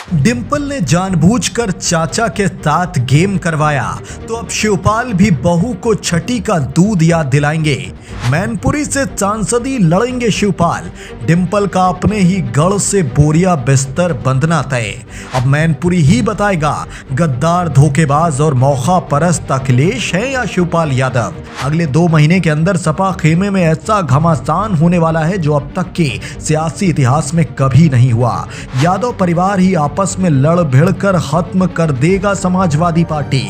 डिंपल ने जानबूझकर चाचा के साथ गेम करवाया तो अब शिवपाल भी बहू को छठी का दूध याद दिलाएंगे। मैनपुरी से सांसदी लड़ेंगे शिवपाल। डिंपल का अपने ही गढ़ से बोरिया बिस्तर बंधना तय। अब मैनपुरी ही बताएगा गद्दार, धोखेबाज और मौका परस्त अखिलेश है या शिवपाल यादव। अगले 2 महीने के अंदर सपा खेमे में ऐसा घमासान होने वाला है जो अब तक के सियासी इतिहास में कभी नहीं हुआ। यादव परिवार ही आपस में लड़ भिड़ कर खत्म कर देगा समाजवादी पार्टी।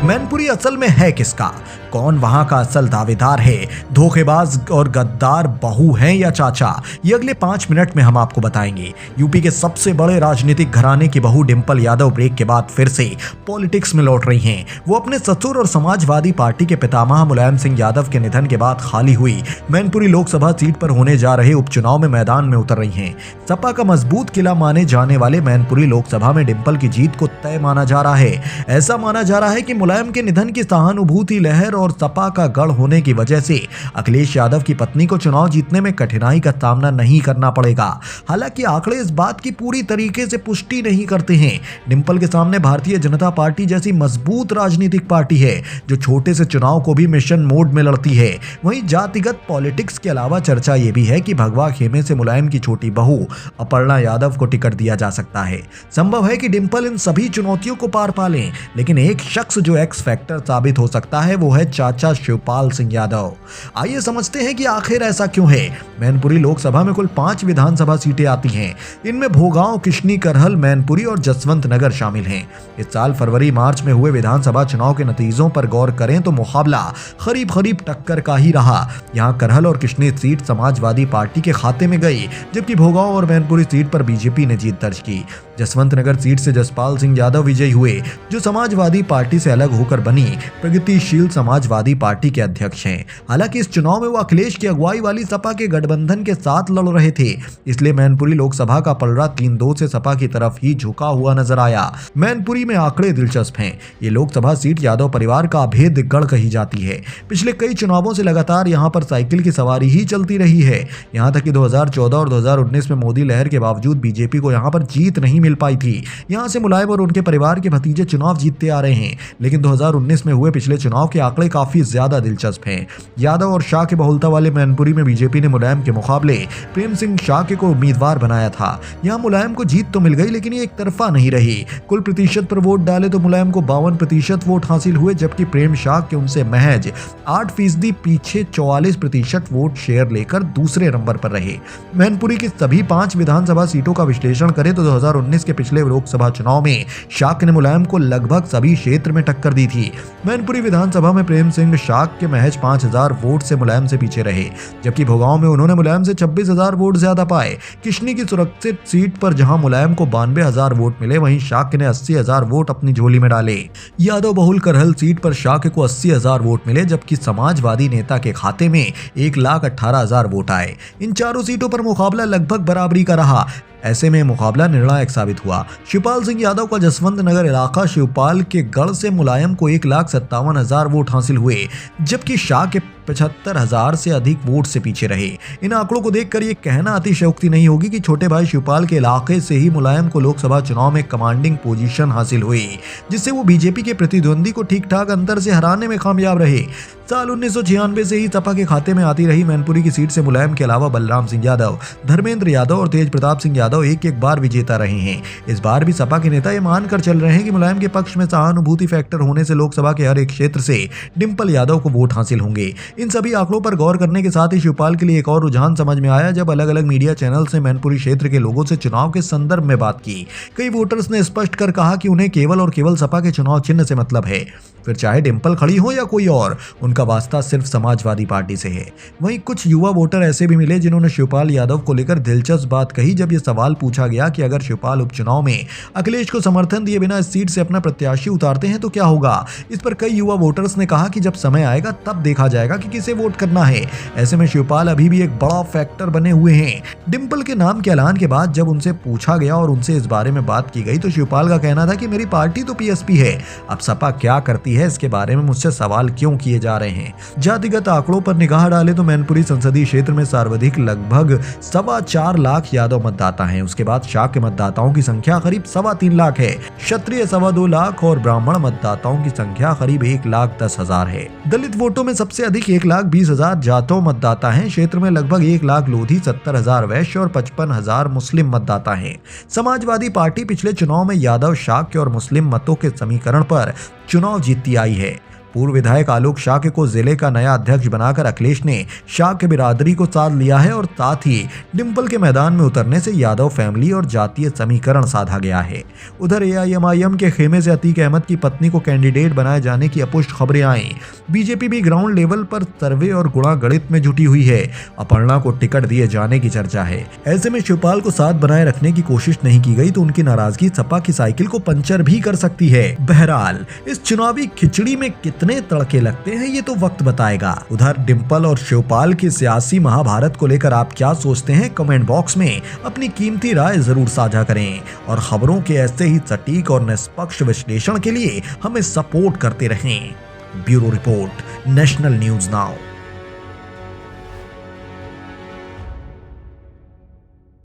मैनपुरी असल में है किसका? कौन वहां का असल दावेदार है? धोखेबाज और गद्दार बहू हैं या चाचा? ये अगले 5 मिनट में हम आपको बताएंगे। यूपी के सबसे बड़े राजनीतिक घराने की बहू डिंपल यादव ब्रेक के बाद फिर से पॉलिटिक्स में लौट रही हैं। वो अपने ससुर और समाजवादी पार्टी के पितामह मुलायम सिंह यादव के निधन के बाद खाली हुई मैनपुरी लोकसभा सीट पर होने जा रहे उपचुनाव में मैदान में उतर रही हैं। सपा का मजबूत किला माने जाने वाले मैनपुरी लोकसभा में डिंपल की जीत को तय माना जा रहा है। ऐसा माना जा रहा है कि मुलायम के निधन की सहानुभूति लहर और सपा का गढ़ होने की वजह से अखिलेश यादव की पत्नी को चुनाव जीतने में कठिनाई का सामना नहीं करना पड़ेगा। हालांकि आंकड़े इस बात की पूरी तरीके से पुष्टि नहीं करते हैं। डिंपल के सामने भारतीय जनता पार्टी जैसी मजबूत राजनीतिक पार्टी है जो छोटे से चुनाव को भी मिशन मोड में लड़ती है। वहीं जातिगत पॉलिटिक्स के अलावा चर्चा यह भी है कि भगवा खेमे से मुलायम की छोटी बहू अपर्णा यादव को टिकट दिया जा सकता है। संभव है कि डिंपल इन सभी चुनौतियों को पार पा लें, लेकिन एक शख्स जो एक्स फैक्टर साबित हो सकता है वो है चाचा शिवपाल सिंह यादव। आइए समझते हैं कि आखिर ऐसा क्यों है। मैनपुरी लोकसभा में कुल 5 विधानसभा सीटें आती हैं। इनमें भोगांव, किशनी, करहल, मैनपुरी और जसवंत नगर शामिल हैं। इस साल फरवरी मार्च में हुए विधानसभा चुनाव के नतीजों पर गौर करें तो मुकाबला करीब टक्कर का ही रहा। यहां करहल और किशनी सीट समाजवादी पार्टी के खाते में गई, जबकि भोगांव और मैनपुरी सीट पर बीजेपी ने जीत दर्ज की। जसवंत नगर सीट से जसपाल सिंह यादव विजयी हुए, जो समाजवादी पार्टी से अलग होकर बनी प्रगतिशील समाजवादी पार्टी के अध्यक्ष हैं। हालांकि इस चुनाव में वो अखिलेश की अगुवाई वाली सपा के गठबंधन के साथ लड़ रहे थे, इसलिए मैनपुरी लोकसभा का पलड़ा 3-2 से सपा की तरफ ही झुका हुआ नजर आया। मैनपुरी में आंकड़े दिलचस्प हैं। ये लोकसभा सीट यादव परिवार का अभेद गढ़ कही जाती है। पिछले कई चुनावों से लगातार यहाँ पर साइकिल की सवारी ही चलती रही है। यहाँ तक कि 2014 और 2019 में मोदी लहर के बावजूद बीजेपी को यहाँ पर जीत नहीं मिल पाई थी। यहाँ से मुलायम और उनके परिवार के भतीजे चुनाव जीतते आ रहे हैं, लेकिन 2019 में हुए पिछले चुनाव के आंकड़े काफी ज्यादा दिलचस्प हैं। यादव और शाह के बहुलता वाले मैनपुरी में बीजेपी ने मुलायम के मुकाबले प्रेम सिंह शाह को उम्मीदवार बनाया था। यहाँ मुलायम को जीत तो मिल गई, लेकिन ये एक तरफा नहीं रही। कुल प्रतिशत पर वोट डाले तो मुलायम को 52% वोट हासिल हुए, जबकि प्रेम शाह के उनसे महज 8% पीछे 44% वोट शेयर लेकर दूसरे नंबर पर रहे। मैनपुरी की सभी 5 विधानसभा सीटों का विश्लेषण करें तो 2019 के पिछले लोकसभा चुनाव में शाह ने मुलायम को लगभग सभी क्षेत्र में टक्कर दी थी। मैनपुरी विधानसभा में प्रेम सिंह शाह के महज 5000 वोट से मुलायम से पीछे रहे, जबकि भोगांव में उन्होंने मुलायम से 26000 वोट ज्यादा पाए। किशनी की सुरक्षित सीट पर जहां मुलायम को 92000 वोट मिले, वहीं शाह ने 80000 वोट अपनी झोली में डाले। यादव बहुल करहल सीट पर शाह को 80000 वोट मिले, जबकि समाजवादी नेता के खाते में 1,18,000 वोट आए। इन चारों सीटों पर मुकाबला लगभग बराबरी का रहा। ऐसे में मुकाबला निर्णायक साबित हुआ। शिवपाल सिंह यादव का जसवंत नगर इलाका शिवपाल के गढ़ से मुलायम को 1,57,000 वोट हासिल हुए, जबकि शाह के 75,000 से अधिक वोट से पीछे रहे। इन आंकड़ों को देखकर यह कहना अतिशयोक्ति नहीं होगी कि छोटे भाई शिवपाल के इलाके से ही मुलायम को लोकसभा चुनाव में कमांडिंग पोजीशन हासिल हुई, जिससे वो बीजेपी के प्रतिद्वंदी को ठीक ठाक अंतर से हराने में कामयाब रहे। साल 1996 से ही सपा के खाते में आती रही मैनपुरी की सीट से मुलायम के अलावा बलराम सिंह यादव, धर्मेंद्र यादव और तेज प्रताप सिंह यादव एक बार विजेता रहे हैं। इस बार भी सपा के नेता ये मानकर चल रहे हैं कि मुलायम के पक्ष में सहानुभूति फैक्टर होने से लोकसभा के हर एक क्षेत्र से डिंपल यादव को वोट हासिल होंगे। इन सभी आंकड़ों पर गौर करने के साथ ही शिवपाल के लिए एक और रुझान समझ में आया, जब अलग अलग मीडिया चैनल से मैनपुरी क्षेत्र के लोगों से चुनाव के संदर्भ में बात की। कई वोटर्स ने स्पष्ट कर कहा कि उन्हें केवल और केवल सपा के चुनाव चिन्ह से मतलब है, फिर चाहे डिंपल खड़ी हो या कोई और। उनके उनका वास्ता सिर्फ समाजवादी पार्टी से है। वहीं कुछ युवा वोटर ऐसे भी मिले जिन्होंने शिवपाल यादव को लेकर दिलचस्प बात कही। जब यह सवाल पूछा गया कि अगर शिवपाल उपचुनाव में अखिलेश को समर्थन दिए बिना इस सीट से अपना प्रत्याशी उतारते हैं तो क्या होगा, इस पर कई युवा वोटर्स ने कहा कि जब समय आएगा तब देखा जाएगा कि किसे वोट करना है। ऐसे में शिवपाल अभी भी एक बड़ा फैक्टर बने हुए हैं। डिंपल के नाम के ऐलान के बाद जब उनसे पूछा गया और उनसे इस बारे में बात की गई तो शिवपाल का कहना था कि मेरी पार्टी तो पीएसपी है, अब सपा क्या करती है इसके बारे में मुझसे सवाल क्यों किए जा रहे हैं। जातिगत आंकड़ों पर निगाह डाले तो मैनपुरी संसदीय क्षेत्र में सर्वाधिक लगभग 4.25 लाख यादव मतदाता हैं। उसके बाद शाक्य मतदाताओं की संख्या करीब 3.25 लाख है, क्षत्रिय 2.25 लाख और ब्राह्मण मतदाताओं की संख्या करीब 1,10,000 है। दलित वोटों में सबसे अधिक 1,20,000 जाटव मतदाता हैं। क्षेत्र में लगभग 1 लाख लोधी, 70,000 वैश्य और 55,000 मुस्लिम मतदाता हैं। समाजवादी पार्टी पिछले चुनाव में यादव, शाक्य और मुस्लिम मतों के समीकरण पर चुनाव जीतती आई है। पूर्व विधायक आलोक शाक्य को जिले का नया अध्यक्ष बनाकर अखिलेश ने शाक्य बिरादरी को साथ लिया है और साथ ही डिंपल के मैदान में उतरने से यादव फैमिली और जातीय समीकरण साधा गया है। उधर एआईएमआईएम के खेमे से अतीक अहमद की पत्नी को कैंडिडेट बनाए जाने की अपुष्ट खबरें आई। बीजेपी भी ग्राउंड लेवल पर सर्वे और गुणा गणित में जुटी हुई है। अपर्णा को टिकट दिए जाने की चर्चा है। ऐसे में शिवपाल को साथ बनाए रखने की कोशिश नहीं की गई तो उनकी नाराजगी सपा की साइकिल को पंचर भी कर सकती है। बहरहाल इस चुनावी खिचड़ी में कितने तड़के लगते हैं ये तो वक्त बताएगा। उधर डिंपल और शिवपाल की सियासी महाभारत को लेकर आप क्या सोचते हैं, कमेंट बॉक्स में अपनी कीमती राय जरूर साझा करें और खबरों के ऐसे ही सटीक और निष्पक्ष विश्लेषण के लिए हमें सपोर्ट करते रहें। Bureau report, national news now.